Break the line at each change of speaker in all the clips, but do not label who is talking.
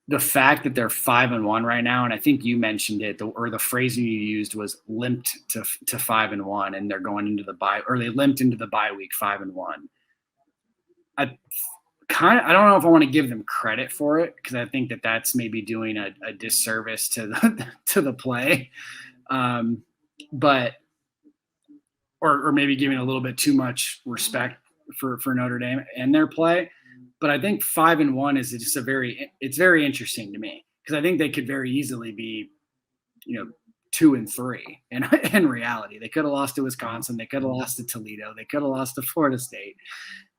the fact that they're 5-1 right now, and I think you mentioned it, or the phrasing you used was limped to 5-1, and they're going into the bye, or they limped into the bye week 5-1. I don't know if I want to give them credit for it, because I think that that's maybe doing a disservice to the play, but or maybe giving a little bit too much respect for Notre Dame and their play. But I think 5-1 is just it's very interesting to me, because I think they could very easily be, 2-3 in reality. They could have lost to Wisconsin. They could have lost to Toledo. They could have lost to Florida State.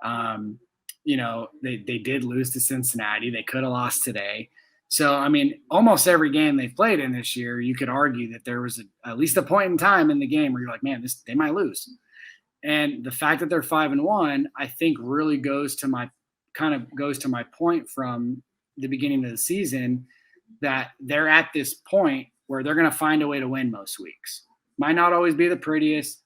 They did lose to Cincinnati. They could have lost today. So, I mean, almost every game they've played in this year, you could argue that there was at least a point in time in the game where you're like, man, they might lose. And the fact that they're 5-1, I think really goes to my point from the beginning of the season, that they're at this point where they're going to find a way to win most weeks. Might not always be the prettiest.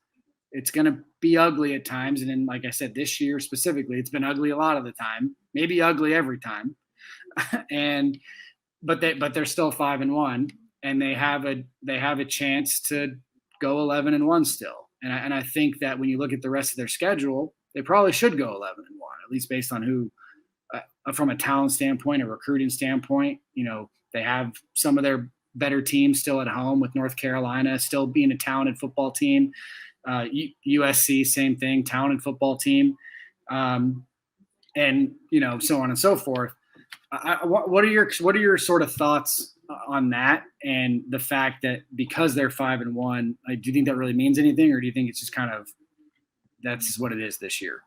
It's going to be ugly at times. And then, like I said, this year specifically, it's been ugly a lot of the time, maybe ugly every time. But they're still 5-1, and they have a chance to go 11-1 still. And I think that when you look at the rest of their schedule, they probably should go 11-1, at least based on who, from a talent standpoint, a recruiting standpoint. They have some of their better teams still at home, with North Carolina still being a talented football team. USC, same thing, talented football team. And, so on and so forth. What are your sort of thoughts on that, and the fact that because they're 5-1, do you think that really means anything, or do you think it's just kind of that's what it is this year?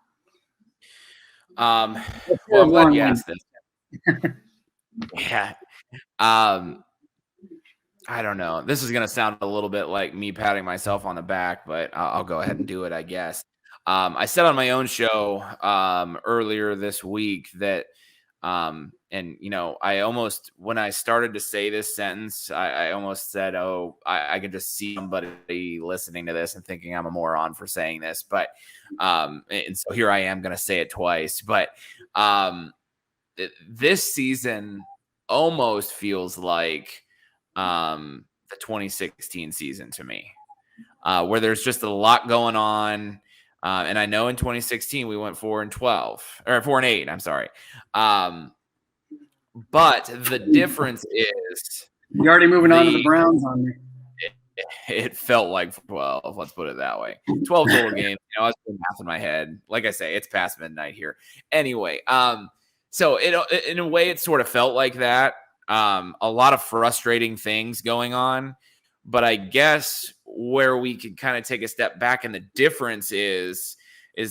Well, I'm glad you asked this. Yeah. I don't know. This is going to sound a little bit like me patting myself on the back, but I'll go ahead and do it, I guess. I said on my own show earlier this week that I almost, when I started to say this sentence, I almost said, I could just see somebody listening to this and thinking I'm a moron for saying this. But, and so here I am going to say it twice. But this season almost feels like the 2016 season to me, where there's just a lot going on. And I know in 2016 we went 4-12 or 4-8. I'm sorry. But the difference is
you're already moving on to the Browns on me.
It felt like 12. Let's put it that way. 12 total games. I was doing math in my head. Like I say, it's past midnight here. Anyway, so in a way, it sort of felt like that. A lot of frustrating things going on. But I guess where we could kind of take a step back, and the difference is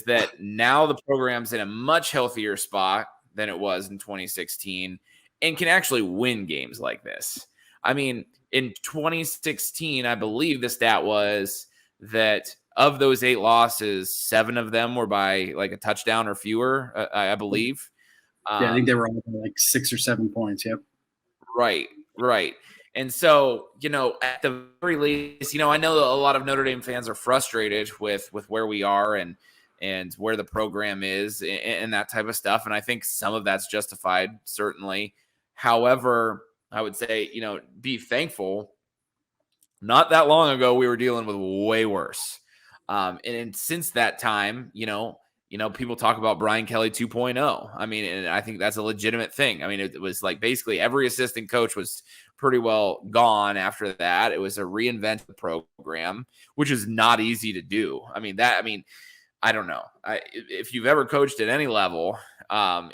that now the program's in a much healthier spot than it was in 2016 and can actually win games like this. I mean, in 2016, I believe the stat was that of those 8 losses, 7 of them were by like a touchdown or fewer, I believe.
Yeah, I think they were all like 6 or 7 points. Yep.
Right. And so, at the very least, I know a lot of Notre Dame fans are frustrated with where we are and where the program is and that type of stuff. And I think some of that's justified, certainly. However, I would say, be thankful. Not that long ago, we were dealing with way worse. And since that time, people talk about Brian Kelly 2.0. I mean, and I think that's a legitimate thing. I mean, it was like basically every assistant coach was pretty well gone after that. It was a reinvent the program, which is not easy to do. I mean, I don't know. If you've ever coached at any level,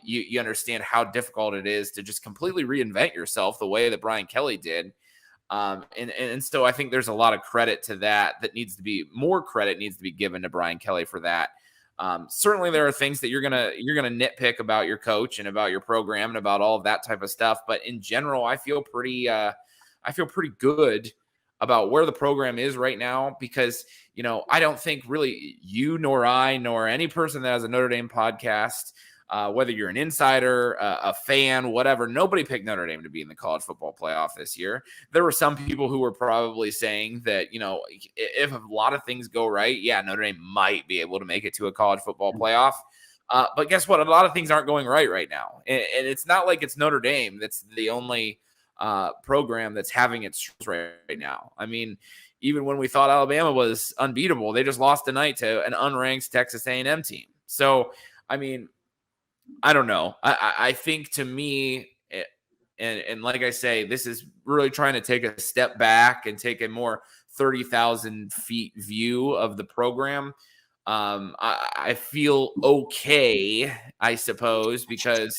you understand how difficult it is to just completely reinvent yourself the way that Brian Kelly did. And so I think there's a lot of credit to that more credit needs to be given to Brian Kelly for that. Certainly there are things that you're going to nitpick about your coach and about your program and about all of that type of stuff. But in general, I feel pretty good about where the program is right now, because, I don't think really you nor I nor any person that has a Notre Dame podcast, whether you're an insider, a fan, whatever, nobody picked Notre Dame to be in the college football playoff this year. There were some people who were probably saying that, if a lot of things go right, yeah, Notre Dame might be able to make it to a college football playoff. But guess what? A lot of things aren't going right now. And it's not like it's Notre Dame that's the only program that's having its struggles right now. I mean, even when we thought Alabama was unbeatable, they just lost tonight to an unranked Texas A&M team. So, I mean, I don't know. I think to me, and like I say, this is really trying to take a step back and take a more 30,000 feet view of the program. I feel okay, I suppose, because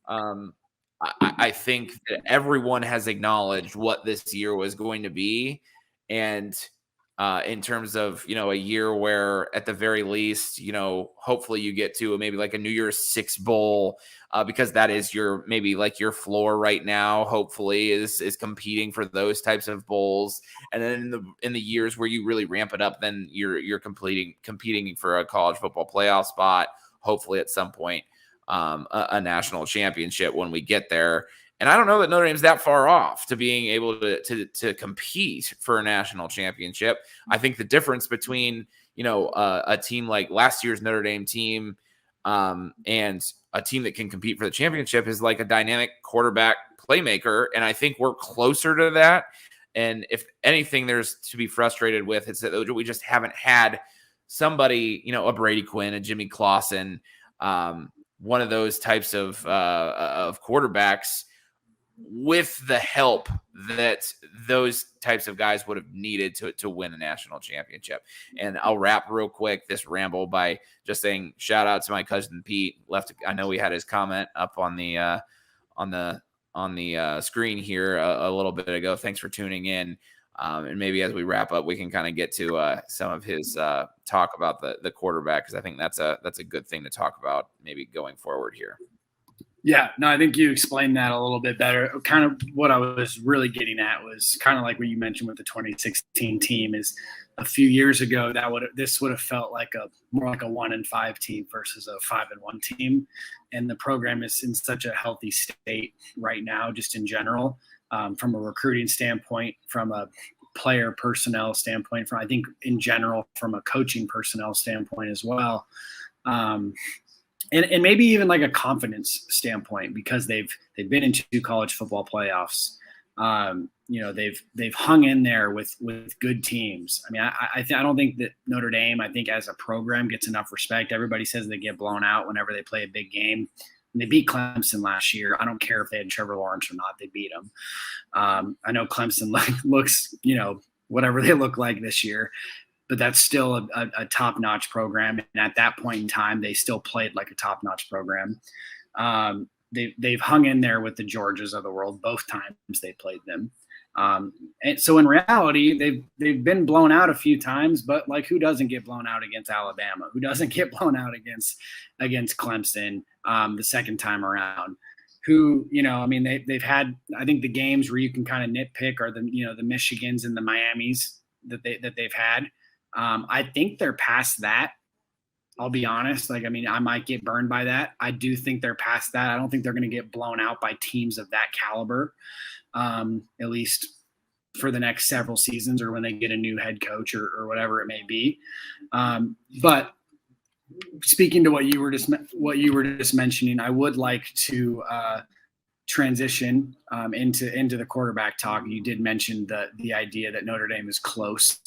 I think that everyone has acknowledged what this year was going to be. And in terms of, a year where at the very least, hopefully you get to maybe like a New Year's Six bowl, because that is maybe like your floor right now, hopefully is competing for those types of bowls. And then in the years where you really ramp it up, then you're competing for a college football playoff spot, hopefully at some point, a national championship when we get there. And I don't know that Notre Dame's that far off to being able to compete for a national championship. I think the difference between, a team like last year's Notre Dame team and a team that can compete for the championship is like a dynamic quarterback playmaker. And I think we're closer to that. And if anything, there's to be frustrated with, it's that we just haven't had somebody, a Brady Quinn, a Jimmy Clausen, one of those types of quarterbacks with the help that those types of guys would have needed to win a national championship. And I'll wrap real quick this ramble by just saying shout out to my cousin Pete. I know we had his comment up on the screen here a little bit ago. Thanks for tuning in. And maybe as we wrap up, we can kind of get to some of his talk about the quarterback, because I think that's a good thing to talk about maybe going forward here.
Yeah, no, I think you explained that a little bit better. Kind of what I was really getting at was kind of like what you mentioned with the 2016 team is a few years ago this would have felt like more like a 1-5 team versus a 5-1 team. And the program is in such a healthy state right now, just in general, from a recruiting standpoint, from a player personnel standpoint, I think in general, from a coaching personnel standpoint as well. And maybe even like a confidence standpoint, because they've been in 2 college football playoffs. They've hung in there with good teams. I mean, I don't think that Notre Dame, I think as a program, gets enough respect. Everybody says they get blown out whenever they play a big game. And they beat Clemson last year. I don't care if they had Trevor Lawrence or not. They beat them. I know Clemson looks, whatever they look like this year. But that's still a top-notch program. And at that point in time, they still played like a top-notch program. They've hung in there with the Georgias of the world both times they played them. And so in reality, they've been blown out a few times, but like who doesn't get blown out against Alabama? Who doesn't get blown out against Clemson the second time around? They've had, I think the games where you can kind of nitpick are the Michigans and the Miamis that they've had. I think they're past that. I'll be honest. I might get burned by that. I do think they're past that. I don't think they're going to get blown out by teams of that caliber, at least for the next several seasons or when they get a new head coach or whatever it may be. But speaking to what you were just mentioning, I would like to transition into the quarterback talk. You did mention the idea that Notre Dame is close.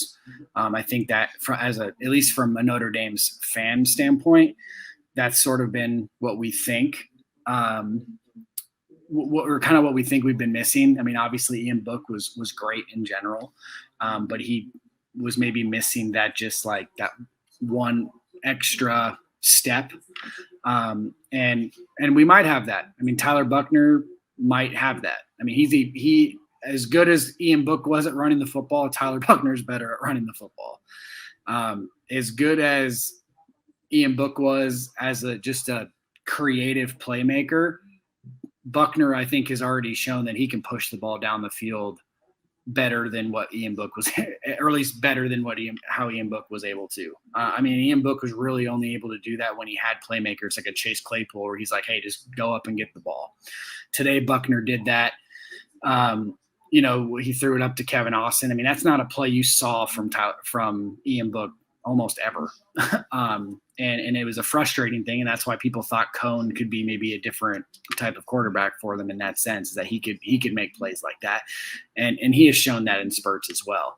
I think that at least from a Notre Dame's fan standpoint, that's sort of been what we think. What we think we've been missing. I mean, obviously Ian Book was great in general, but he was maybe missing that one extra step. And we might have that. I mean, Tyler Buchner might have that. I mean, he as good as Ian Book was at running the football, Tyler Buchner's better at running the football. As good as Ian Book was as just a creative playmaker, Buchner, I think, has already shown that he can push the ball down the field better than what Ian Book was, or at least better than how Ian Book was able to. Ian Book was really only able to do that when he had playmakers like a Chase Claypool, where he's like, hey, just go up and get the ball. Today, Buchner did that. He threw it up to Kevin Austin. I mean, that's not a play you saw from Ian Book almost ever. And it was a frustrating thing. And that's why people thought Cone could be maybe a different type of quarterback for them in that sense, is that he could make plays like that. And he has shown that in spurts as well.